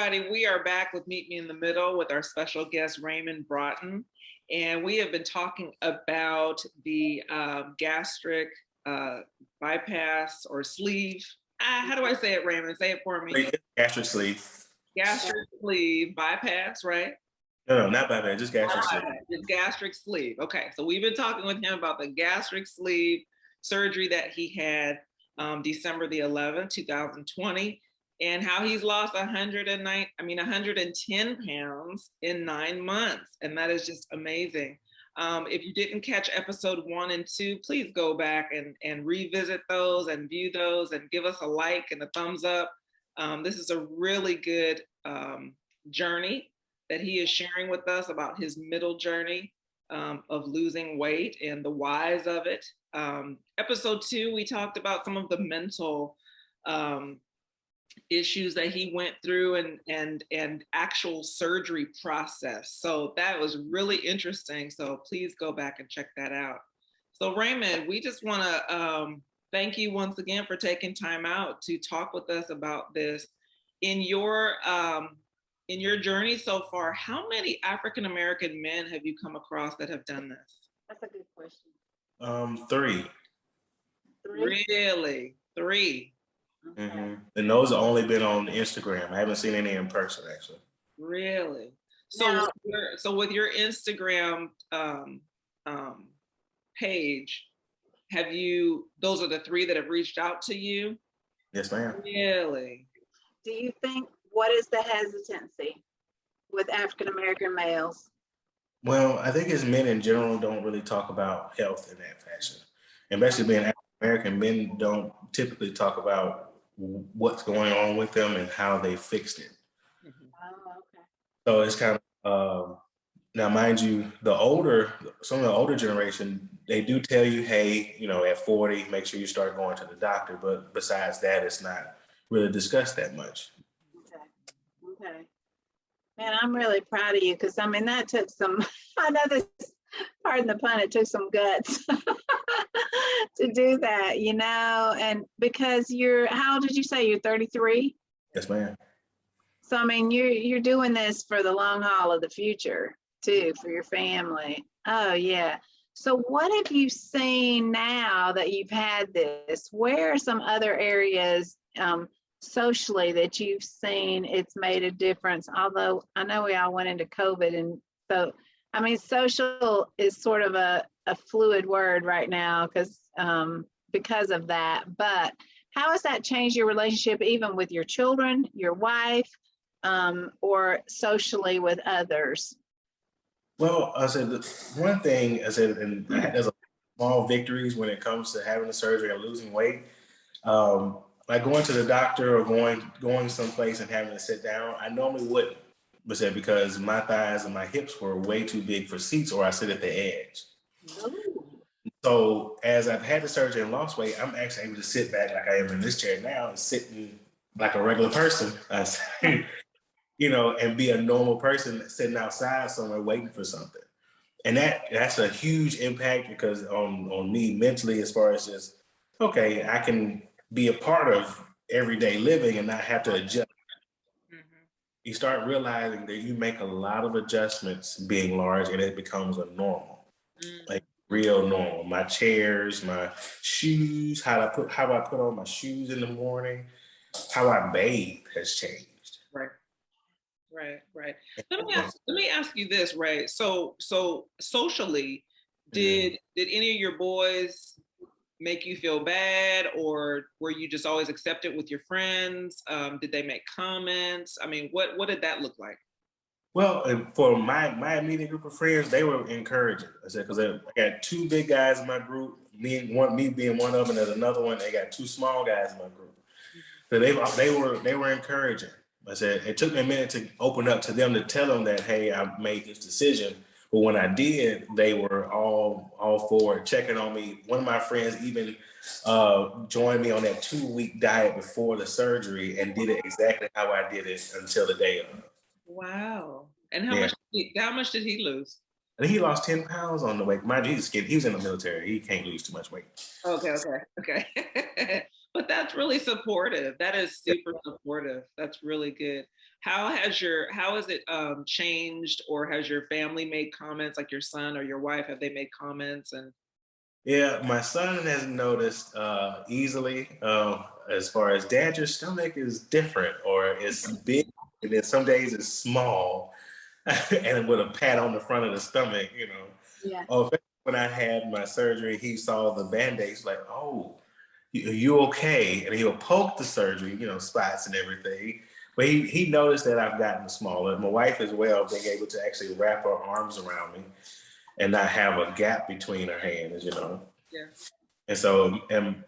everybody. We are back with Meet Me in the Middle with our special guest, Raymond Broughton. And we have been talking about the gastric bypass or sleeve. How do I say it, Raymond? Say it for me. Gastric sleeve. Gastric sleeve bypass, right? No, not bypass, just gastric sleeve. Just gastric sleeve. Okay, so we've been talking with him about the gastric sleeve surgery that he had December the 11th, 2020. And how he's lost 110 pounds in 9 months. And that is just amazing. If you didn't catch episode 1 and 2, please go back and revisit those and view those and give us a like and a thumbs up. This is a really good journey that he is sharing with us about his middle journey of losing weight and the whys of it. Episode 2, we talked about some of the mental issues that he went through and actual surgery process. So that was really interesting. So please go back and check that out. So Raymond, we just want to thank you once again for taking time out to talk with us about this. In your journey so far, how many African American men have you come across that have done this? That's a good question. 3. Really? 3? Okay. Mm-hmm. And those have only been on Instagram. I haven't seen any in person, actually. Really? So, Now, with your Instagram page, have you? Those are the 3 that have reached out to you. Yes, ma'am. Really? do you think, what is the hesitancy with African American males? Well, I think as men in general don't really talk about health in that fashion. And especially being African American, men don't typically talk about what's going on with them and how they fixed it. Mm-hmm. Oh, okay. So it's kind of, now mind you, some of the older generation, they do tell you, hey, at 40, make sure you start going to the doctor. But besides that, it's not really discussed that much. Okay. Man, I'm really proud of you because that took some, I know this, pardon the pun, it took some guts to do that, and because how old did you say you're 33? Yes, ma'am. So, you're doing this for the long haul of the future too, for your family. Oh, yeah. So what have you seen now that you've had this? Where are some other areas socially that you've seen it's made a difference? Although I know we all went into COVID, and so, social is sort of a fluid word right now because of that. But how has that changed your relationship even with your children, your wife, or socially with others? Well, I said the one thing and there's small victories when it comes to having the surgery and losing weight. Like going to the doctor or going someplace and having to sit down, I normally wouldn't, because my thighs and my hips were way too big for seats, or I sit at the edge. Ooh. So as I've had the surgery and lost weight, I'm actually able to sit back like I am in this chair now and sitting like a regular person, and be a normal person sitting outside somewhere waiting for something. And that's a huge impact because on me mentally, as far as just, okay, I can be a part of everyday living and not have to adjust. Mm-hmm. You start realizing that you make a lot of adjustments being large and it becomes a normal, like real normal. My chairs, my shoes, how I put on my shoes in the morning, how I bathe has changed. Right. Let me ask you this, Ray. So socially, did any of your boys make you feel bad, or were you just always accepted with your friends? Did they make comments? What did that look like? Well, for my immediate group of friends, they were encouraging. I said, because I got 2 big guys in my group, me being one of them, and there's another one. They got 2 small guys in my group. So they were encouraging. I said, it took me a minute to open up to them to tell them that, hey, I made this decision. But when I did, they were all for it, checking on me. One of my friends even joined me on that 2-week diet before the surgery and did it exactly how I did it until the day of. Wow. And how much did he lose? And he lost 10 pounds on the weight. Mind you, he's skinny. He was in the military. He can't lose too much weight. Okay. But that's really supportive. That is super supportive. That's really good. how has it changed, or has your family made comments, like your son or your wife, have they made comments? And Yeah, my son has noticed easily, as far as, Dad, your stomach is different, or it's big, and then some days it's small, and with a pat on the front of the stomach, Yeah. Oh, when I had my surgery, he saw the Band-Aids, like, oh, you okay? And he'll poke the surgery, spots and everything. But he noticed that I've gotten smaller. My wife as well, being able to actually wrap her arms around me and not have a gap between her hands. yeah, And so, and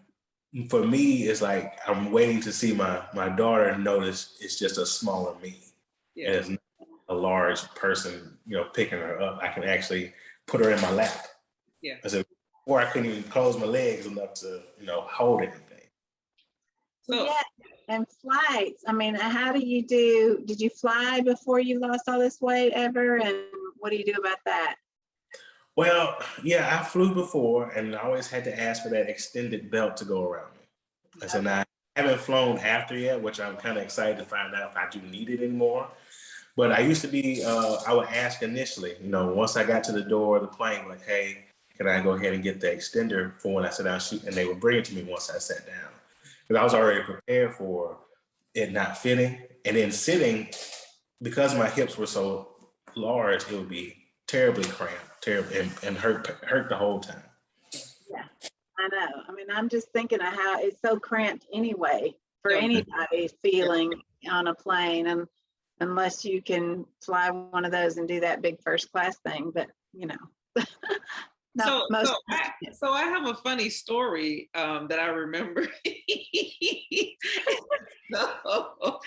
for me, it's like I'm waiting to see my daughter notice it's just a smaller me. yeah, And it's not a large person, picking her up. I can actually put her in my lap. yeah. I said, before I couldn't even close my legs enough to, hold anything. So Yeah, and flights. I mean, how do you do? Did you fly before you lost all this weight ever? And what do you do about that? Well, yeah, I flew before, and I always had to ask for that extended belt to go around me. I said, now, I haven't flown after yet, which I'm kind of excited to find out if I do need it anymore. But I used to be, I would ask initially, once I got to the door of the plane, like, hey, can I go ahead and get the extender for when I sit down? And they would bring it to me once I sat down. Because I was already prepared for it not fitting. And then sitting, because my hips were so large, it would be terribly cramped, terrible, and hurt the whole time. Yeah, I know. I mean, I'm just thinking of how it's so cramped anyway for anybody feeling on a plane, and unless you can fly one of those and do that big first class thing, but no, so I have a funny story that I remember. So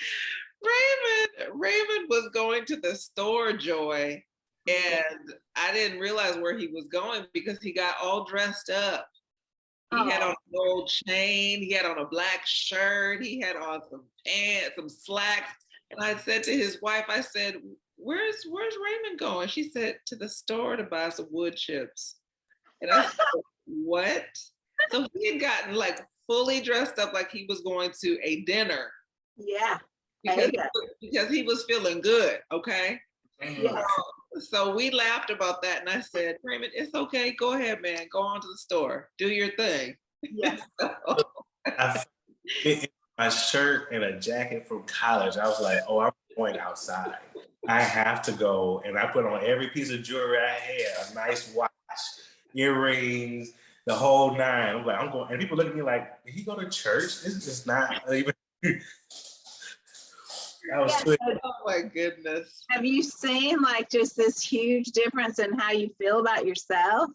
Raymond was going to the store, Joy, and I didn't realize where he was going because he got all dressed up. He had on a gold chain, he had on a black shirt, he had on some pants, some slacks. And I said to his wife, I said, where's Raymond going? She said, to the store to buy some wood chips. And I said, what? So he had gotten like fully dressed up like he was going to a dinner. Yeah. Because he was feeling good, okay? Yeah. So we laughed about that, and I said, Raymond, it's okay. Go ahead, man. Go on to the store. Do your thing. Yes. I fit in my shirt and a jacket from college. I was like, oh, I'm going outside. I have to go. And I put on every piece of jewelry I had, a nice watch, earrings, the whole nine. I'm like, I'm going. And people look at me like, did he go to church? This is just not even. Oh my goodness. Have you seen like just this huge difference in how you feel about yourself?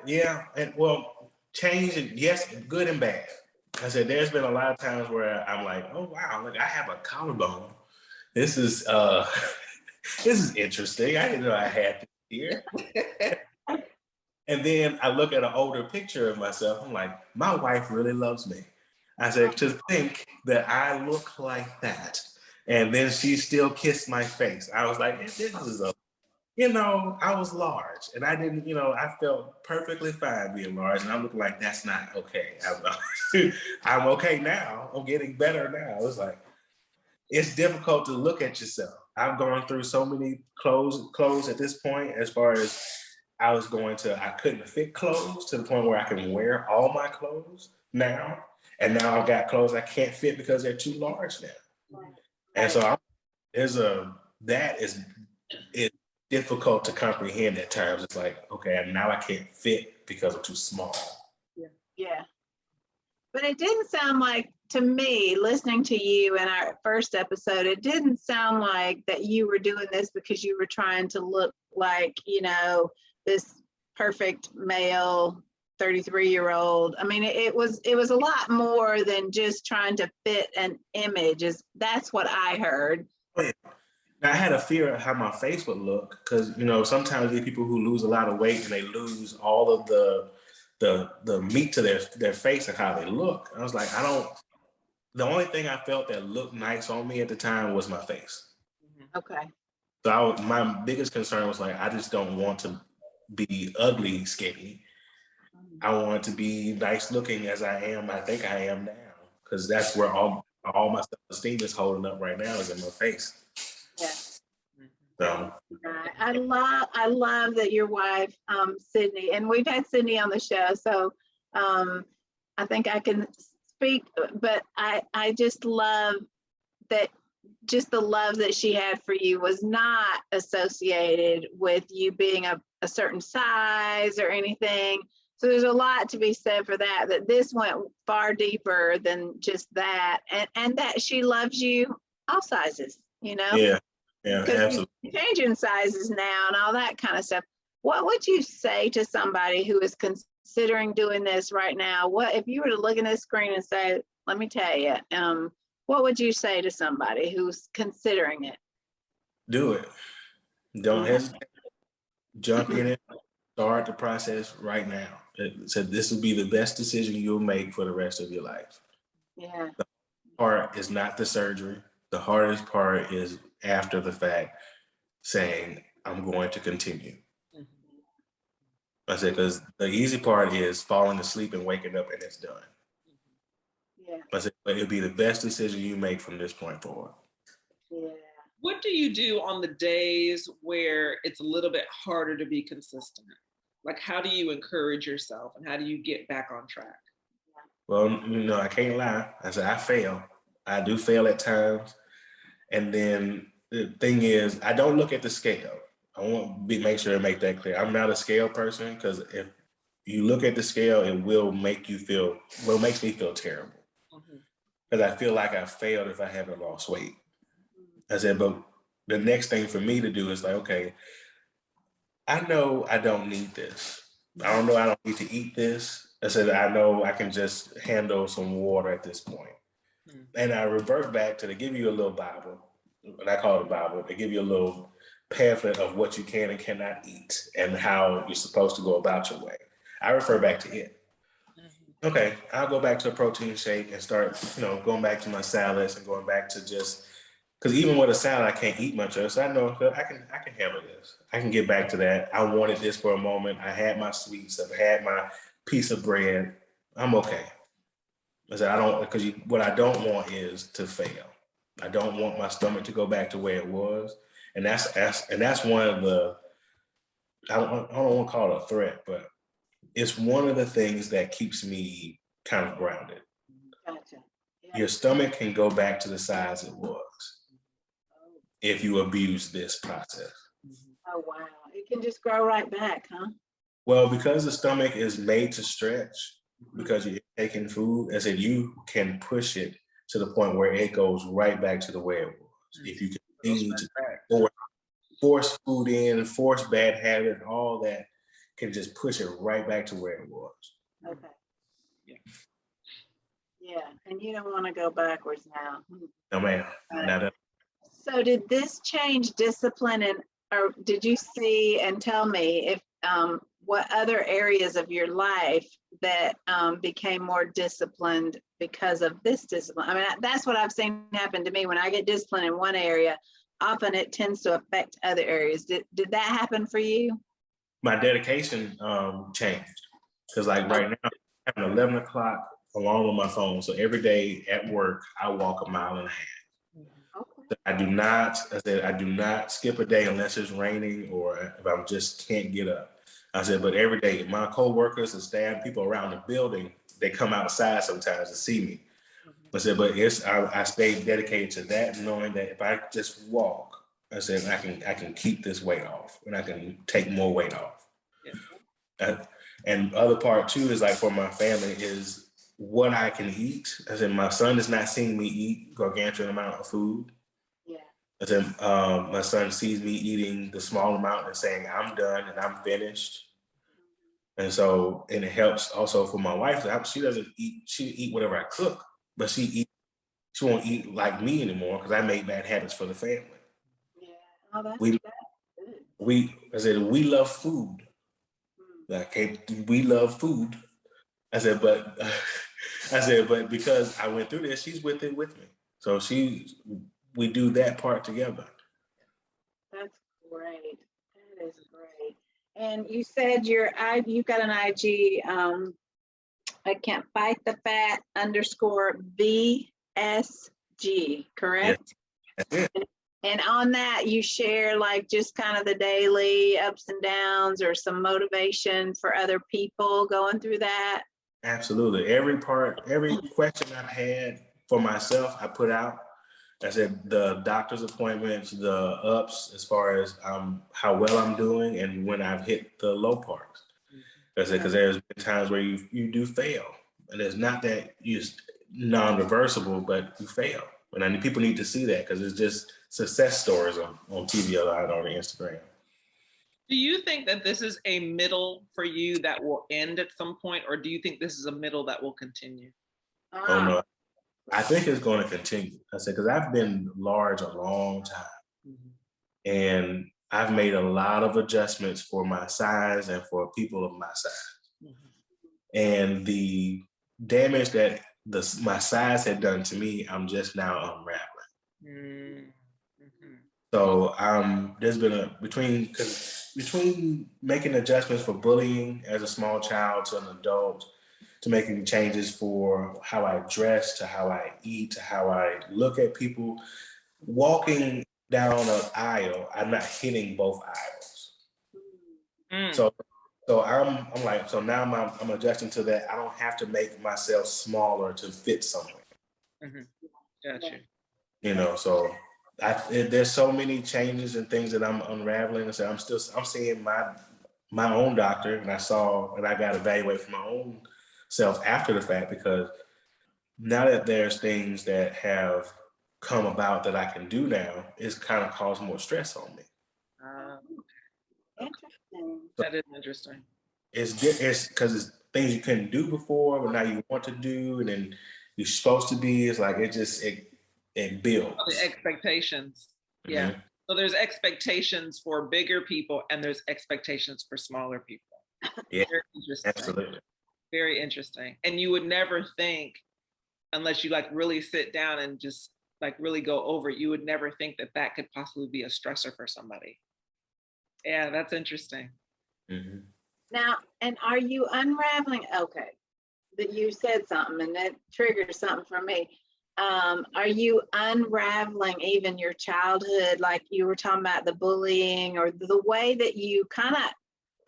Yeah, and well, change, and yes, good and bad. I said there's been a lot of times where I'm like, oh wow, look, I have a collarbone. This is this is interesting. I didn't know I had this here. And then I look at an older picture of myself. I'm like, my wife really loves me. I said, to think that I look like that. And then she still kissed my face. I was like, this is I was large, and I didn't, I felt perfectly fine being large, and I'm looking like that's not okay. I'm okay now. I'm getting better now. It's like, it's difficult to look at yourself. I've gone through so many clothes at this point, as far as I couldn't fit clothes to the point where I can wear all my clothes now. And now I've got clothes I can't fit because they're too large now. And so it's difficult to comprehend at times. It's like, okay, now I can't fit because I'm too small. Yeah. But it didn't sound like, to me, listening to you in our first episode, it didn't sound like that you were doing this because you were trying to look like, this perfect male 33-year-old. I mean, it was a lot more than just trying to fit an image. That's what I heard. Now, I had a fear of how my face would look because, sometimes there are people who lose a lot of weight and they lose all of the meat to their face and how they look. I was like, the only thing I felt that looked nice on me at the time was my face. Okay. So my biggest concern was like, I just don't want to be ugly skinny. I want to be nice looking as I am. I think I am now, because that's where all all my self-esteem is holding up right now is in my face. Yeah. So Right. I love that your wife, Sydney, and we've had Sydney on the show, so I think I can speak, but I just love that, just the love that she had for you was not associated with you being a certain size or anything. So there's a lot to be said for that, that this went far deeper than just that, and that she loves you all sizes, you know? yeah, Because absolutely. you're changing sizes now and all that kind of stuff. What would you say to somebody who is considering doing this right now? What if you were to look at this screen and say, let me tell you, what would you say to somebody who's considering it? Do it. Don't hesitate. Jump in it. Start the process right now. So this will be the best decision you'll make for the rest of your life. Yeah. The part is not the surgery. The hardest part is after the fact, saying, I'm going to continue. I said, because the easy part is falling asleep and waking up and it's done. Yeah. I said, but it'll be the best decision you make from this point forward. Yeah. What do you do on the days where it's a little bit harder to be consistent? Like, how do you encourage yourself and how do you get back on track? Well, I can't lie. I said, I fail. I do fail at times. And then the thing is, I don't look at the scale. I want to make sure to make that clear. I'm not a scale person, because if you look at the scale, it will make you feel, well, it makes me feel terrible. Because I feel like I failed if I haven't lost weight. I said, but the next thing for me to do is like, okay, I know I don't need this. I don't know I don't need to eat this. I said, I know I can just handle some water at this point. And I revert back to, they give you a little Bible, what I call it a Bible. They give you a little pamphlet of what you can and cannot eat and how you're supposed to go about your way. I refer back to it. Okay, I'll go back to a protein shake and start, going back to my salads and going back to just, because even with a salad, I can't eat much of it. So I know I can handle this. I can get back to that. I wanted this for a moment. I had my sweets. I've had my piece of bread. I'm okay. I said, because what I don't want is to fail. I don't want my stomach to go back to where it was. And that's one of the, I don't want to call it a threat, but it's one of the things that keeps me kind of grounded. Gotcha. Yeah. Your stomach can go back to the size it was if you abuse this process. Oh, wow. It can just grow right back, huh? Well, because the stomach is made to stretch, because you're taking food, I said, you can push it to the point where it goes right back to the way it was. If you continue to force food in, force bad habits, all that can just push it right back to where it was. Okay. Yeah, and you don't want to go backwards now. No, ma'am. Not at all. So did this change discipline, or did you see, and tell me if what other areas of your life that became more disciplined because of this discipline? I mean, that's what I've seen happen to me. When I get disciplined in one area, often it tends to affect other areas. Did that happen for you? My dedication changed, because like right now, I have an 11 o'clock alarm on my phone. So every day at work, I walk a mile and a half. Okay. I do not skip a day unless it's raining or if I just can't get up. I said, but every day, my coworkers and staff, people around the building, they come outside sometimes to see me. I said, but I stay dedicated to that, knowing that if I just walk, I said, I can keep this weight off and I can take more weight off. And other part too is like for my family is what I can eat. I said, my son is not seeing me eat gargantuan amount of food. Yeah. I said, my son sees me eating the small amount and saying, I'm done and I'm finished. And it helps also for my wife. She doesn't eat, she eat whatever I cook, but she won't eat like me anymore because I made bad habits for the family. Yeah. Oh, that's We love food. We love food. I said, but because I went through this, she's with it with me. So we do that part together. That's great. That is great. And you said you've got an IG, I can't fight the fat _ VS correct? That's it. And on that, you share like just kind of the daily ups and downs or some motivation for other people going through that. Absolutely. Every question I've had for myself, I put out. I said the doctor's appointments, the ups as far as how well I'm doing, and when I've hit the low parts. I said because there's been times where you do fail, and it's not that you're non-reversible, but you fail. And I mean, people need to see that because it's just success stories on TV or on Instagram. Do you think that this is a middle for you that will end at some point, or do you think this is a middle that will continue? Oh no, I think it's going to continue. I said because I've been large a long time, and I've made a lot of adjustments for my size and for people of my size, and the damage that my size had done to me, I'm just now unraveling. So there's been between making adjustments for bullying as a small child to an adult, to making changes for how I dress, to how I eat, to how I look at people. Walking down an aisle, I'm not hitting both aisles. So I'm like, so now I'm adjusting to that. I don't have to make myself smaller to fit somewhere. Gotcha. You know, so there's so many changes and things that I'm unraveling. So I'm seeing my own doctor, and I got evaluated for my own self after the fact, because now that there's things that have come about that I can do now, it's kind of caused more stress on me. Interesting. That is interesting. It's because it's things you couldn't do before, but now you want to do, and then you're supposed to be. It's like it builds. The expectations. Yeah. So there's expectations for bigger people, and there's expectations for smaller people. Yeah, very interesting. Absolutely. Very interesting. And you would never think, unless you like really sit down and just like really go over it, you would never think that that could possibly be a stressor for somebody. Yeah, that's interesting. Now, and are you unraveling? Okay, that you said something and that triggered something for me. Are you unraveling even your childhood, like you were talking about the bullying, or the way that you kind of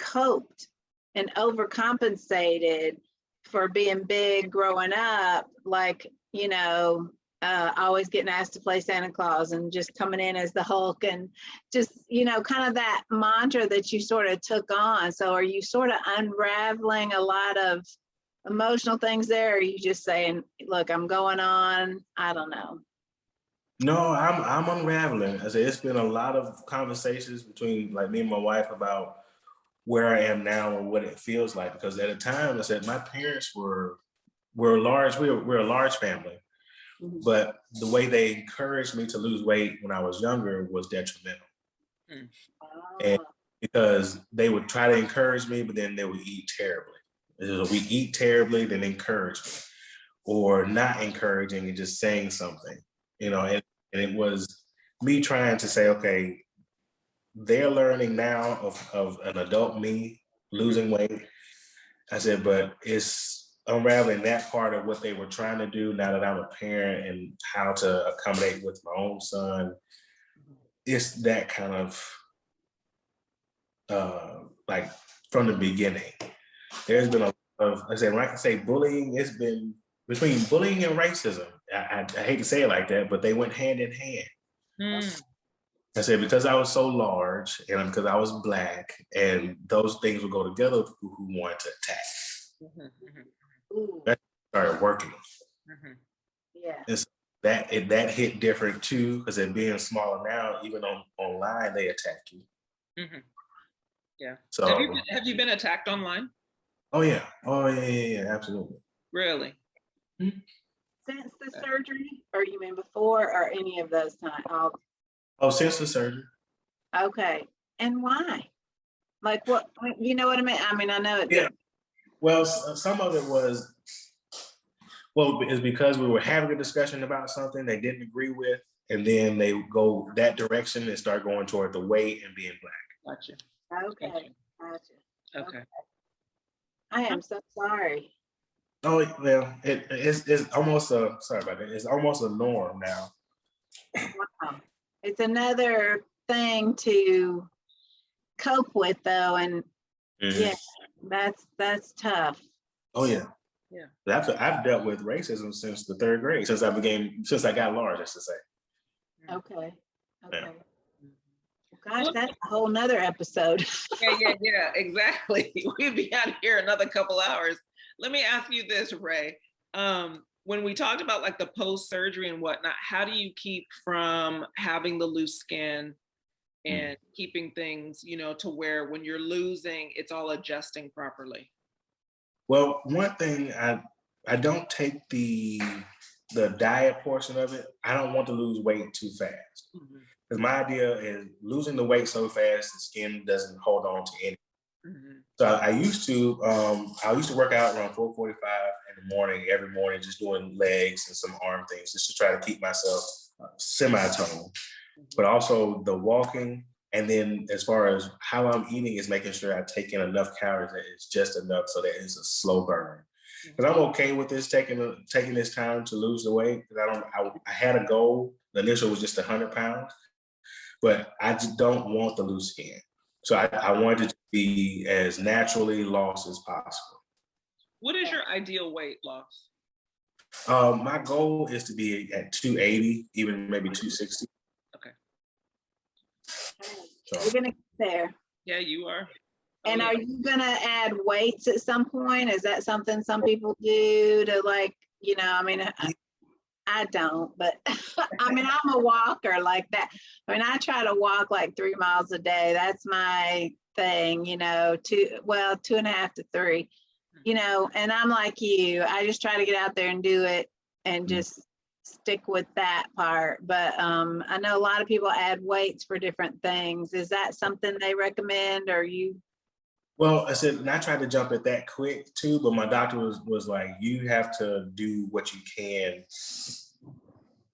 coped and overcompensated for being big growing up, like, you know, always getting asked to play Santa Claus and just coming in as the Hulk, and just, you know, kind of that mantra that you sort of took on. So are you sort of unraveling a lot of emotional things there, or are you just saying, look, I'm going on, I don't know? No, I'm unraveling. I said it's been a lot of conversations between like me and my wife about where I am now and what it feels like. Because at a time, I said my parents were large. We're a large family, but the way they encouraged me to lose weight when I was younger was detrimental. And because they would try to encourage me, but then they would eat terribly. We eat terribly, then encourage me, or not encouraging and just saying something, you know. And it was me trying to say, okay, they're learning now of an adult me losing weight. I said, but it's unraveling that part of what they were trying to do now that I'm a parent, and how to accommodate with my own son. It's that kind of like from the beginning. There's been a lot of, I said, when I can say bullying, it's been between bullying and racism. I hate to say it like that, but they went hand in hand. I said, because I was so large and because I was Black, and those things would go together with people who wanted to attack. That started working. Yeah. And so that hit different too, because it being smaller now, even online, they attack you. Yeah. So have you been attacked online? Oh yeah, absolutely. Really? Since the surgery, or you mean before, or any of those times? Oh, since the surgery. Okay. And why? Like what, you know what I mean? I mean, I know it. Yeah. Well, some of it was, it's because we were having a discussion about something they didn't agree with, and then they go that direction and start going toward the weight and being Black. Gotcha. Okay. Gotcha. Okay. I am so sorry. Oh well, it's almost a sorry about that. It's almost a norm now. Wow. It's another thing to cope with though, and yeah, that's tough. Oh yeah. Yeah. I've dealt with racism since the 3rd grade, since I got large, I should say. Okay. Yeah. Gosh, that's a whole nother episode. Yeah, exactly. We'd be out here another couple hours. Let me ask you this, Ray. When we talked about like the post-surgery and whatnot, how do you keep from having the loose skin and keeping things, to where when you're losing, it's all adjusting properly? Well, one thing I don't take the diet portion of it. I don't want to lose weight too fast. Because my idea is losing the weight so fast the skin doesn't hold on to anything. So I used to work out around 4:45 in the morning, every morning, just doing legs and some arm things just to try to keep myself semi-toned. But also the walking, and then as far as how I'm eating is making sure I take in enough calories that it's just enough so that it's a slow burn. Because I'm okay with this taking this time to lose the weight. Because I had a goal. The initial was just 100 pounds, but I just don't want the loose skin. So I wanted it to be as naturally lost as possible. What is your ideal weight loss? My goal is to be at 280, even maybe 260. Okay. So you're gonna get there. Yeah, you are. And are you gonna add weights at some point? Is that something some people do to like, I mean, I don't, but I mean, I'm a walker like that. I mean, I try to walk like 3 miles a day. That's my thing, 2.5 to 3, and I'm like you. I just try to get out there and do it and just stick with that part. But I know a lot of people add weights for different things. Is that something they recommend, or you? Well, I said, and I tried to jump at that quick too, but my doctor was like, you have to do what you can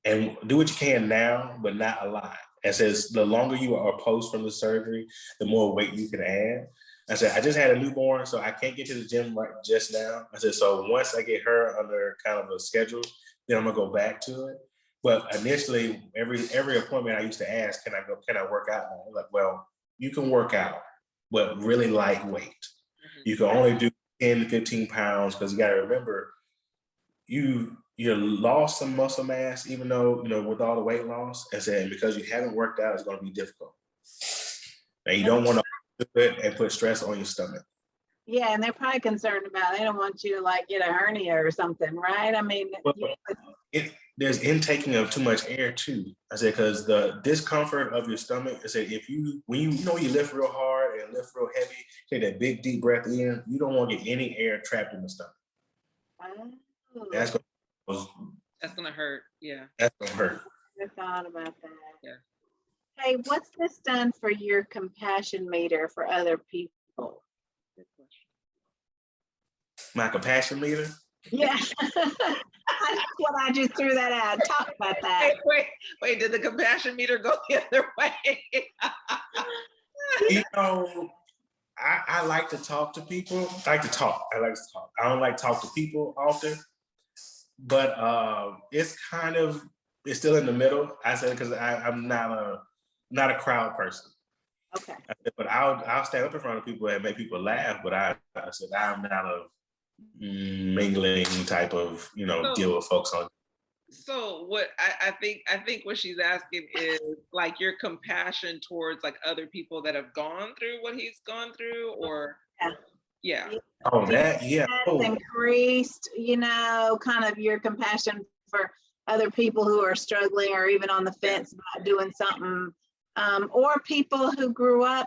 and do what you can now, but not a lot. And says the longer you are post from the surgery, the more weight you can add. I said, I just had a newborn, so I can't get to the gym right just now. I said, so once I get her under kind of a schedule, then I'm gonna go back to it. But initially, every appointment I used to ask, can I work out now? Like, well, you can work out, but really lightweight. You can only do 10 to 15 pounds because you got to remember, you lost some muscle mass, even though, with all the weight loss. And said, because you haven't worked out, it's going to be difficult. And you don't want to do it and put stress on your stomach. Yeah, and they're probably concerned about, they don't want you to like get a hernia or something, right? I mean, there's intaking of too much air too. I said, because the discomfort of your stomach, I said, when you lift real hard and lift real heavy, take that big deep breath in, you don't want to get any air trapped in the stomach. Oh. That's gonna hurt. Yeah. That's gonna hurt. I thought about that. Yeah. Hey, what's this done for your compassion meter for other people? Good question. My compassion meter? Yeah. That's what I just threw that out. Talk about that. Wait, did the compassion meter go the other way? I like to talk to people. I like to talk. I don't like to talk to people often, but it's still in the middle. I said, because I'm not a crowd person. Okay. But I'll stand up in front of people and make people laugh. But I said I'm not a mingling type of deal with folks on. So what I think what she's asking is like your compassion towards like other people that have gone through what he's gone through, or yeah. Oh, that yeah. Increased, kind of your compassion for other people who are struggling or even on the fence about doing something, or people who grew up,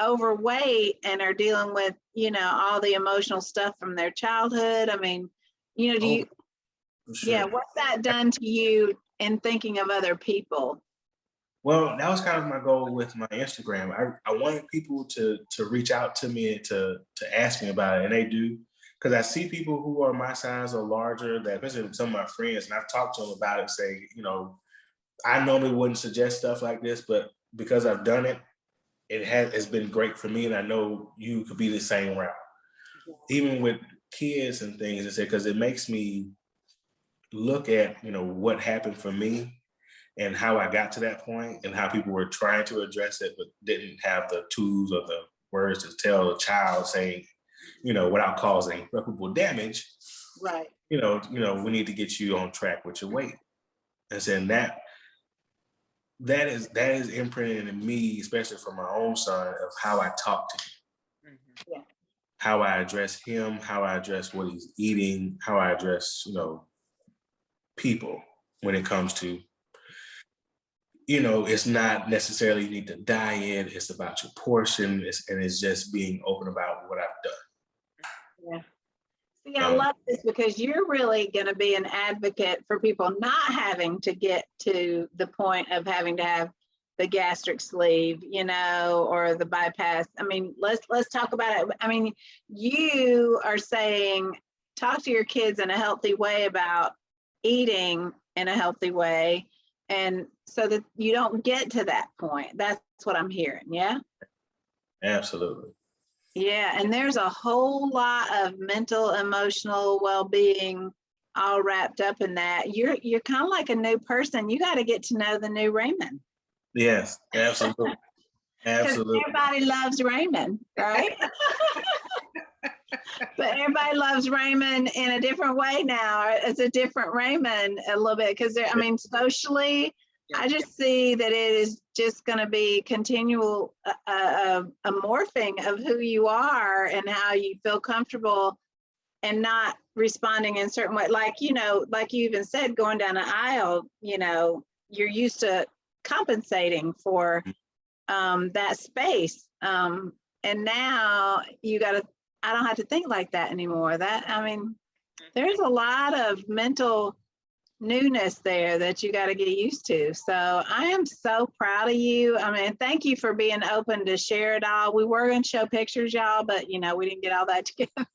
overweight and are dealing with, all the emotional stuff from their childhood. I mean, do you? Sure. Yeah, what's that done to you in thinking of other people? Well, that was kind of my goal with my Instagram. I wanted people to reach out to me to ask me about it, and they do. Because I see people who are my size or larger, that especially some of my friends, and I've talked to them about it, say, I normally wouldn't suggest stuff like this, but because I've done it, it's been great for me, and I know you could be the same route. Even with kids and things, I said, because it makes me look at, you know, what happened for me and how I got to that point and how people were trying to address it, but didn't have the tools or the words to tell a child, saying, you know, without causing irreparable damage, Right. you know, we need to get you on track with your weight. And saying that is imprinted in me, especially for my own son, of how I talk to him, Yeah. how I address him, how I address what he's eating, how I address, you know, people when it comes to, you know, it's not necessarily you need to diet, it's about your portion, and it's just being open about what I've done. Yeah. See, I love this because you're really going to be an advocate for people not having to get to the point of having to have the gastric sleeve, you know, or the bypass. I mean, let's talk about it. I mean, you are saying talk to your kids in a healthy way about eating in a healthy way, and so that you don't get to that point. That's what I'm hearing. Yeah. Absolutely. Yeah, and there's a whole lot of mental, emotional well-being all wrapped up in that. You're kind of like a new person. You got to get to know the new Raymond. Yes, absolutely. Because Absolutely. everybody loves Raymond, right? But everybody loves Raymond in a different way now. It's a different Raymond a little bit because I mean, socially, I just see that it is just going to be continual a morphing of who you are and how you feel comfortable and not responding in certain way. Like, you know, like you even said, going down an aisle, you know, you're used to compensating for that space. And now you got to, I don't have to think like that anymore. I mean, there's a lot of mental newness there that you got to get used to. So I am so proud of you. I mean, thank you for being open to share it all. We were going to show pictures, y'all, but you know, we didn't get all that together.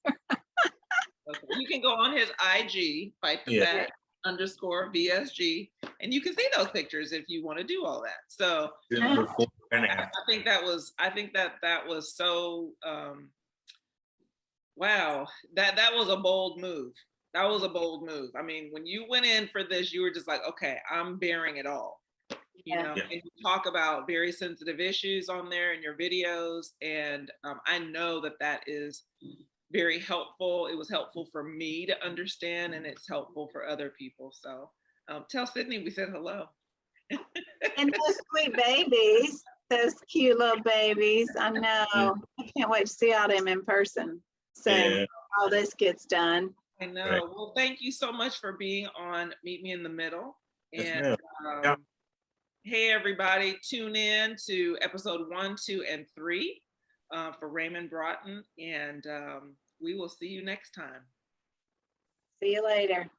Okay. You can go on his IG, fight the fat _ VSG, and you can see those pictures if you want to do all that. So Before and I after. think that was so wow, that was a bold move. That was a bold move. I mean, when you went in for this, you were just like, okay, I'm bearing it all. You know, and you talk about very sensitive issues on there in your videos. And I know that is very helpful. It was helpful for me to understand, and it's helpful for other people. So tell Sydney we said hello. And those sweet babies, those cute little babies. I know. I can't wait to see all them in person soon. All this gets done. I know. Well, thank you so much for being on Meet Me in the Middle. And hey, everybody, tune in to episode 1, 2, and 3 for Raymond Broughton. And we will see you next time. See you later.